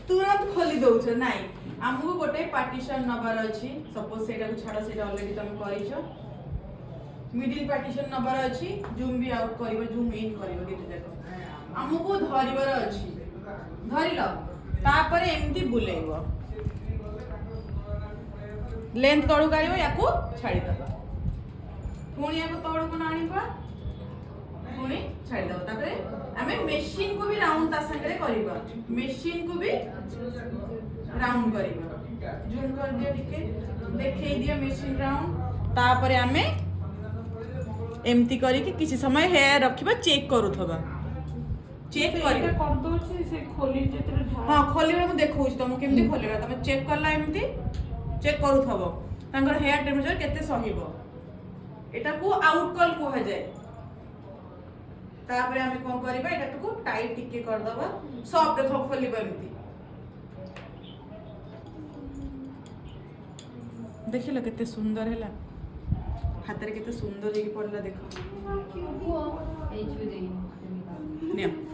तुरंत खोली दउछ नाइ हमको गोटे पार्टीशन नबार अछि सपोज सेटा को छाड़ सेटा ऑलरेडी तुम करिछो मिडिल पार्टीशन नबार अछि जूम भी आउट करिवो जूम इन करिवो केते जाको हमको धरिबार अछि धरिलो तापरे एमती बुलेइबो लेंथ तळु काढिबो याकू छाडी दबो पुणी याकू तळु को आनिबा पुणी छाडी दबो तापरे हमें मशीन को भी राउंड ता संगे करबा मशीन को भी राउंड करबा जूम कर दियो ठीक देखै दियो मशीन राउंड तापरे हमें एमती करी कि किसी समय हेयर रखिबा चेक करूथबा चेक करी कर दो से खोली जेतरे हां खोलिबा मु देखौछ तुम केमती खोलिबा तुम चेक करला एमती चेक करूथबो तांगर हेयर टेम्परेचर केते सहिबो एटा को आउट कॉल कोहा जाय तापरे हमें कोन करबा एटा को टाइट टिके कर दबा सॉफ्ट देखो खोलिबा एमती देखिला केते सुंदर हैला हाथ रे केते सुंदर हेकी पड़ला देखो क्यों हुआ एचवी देई नियो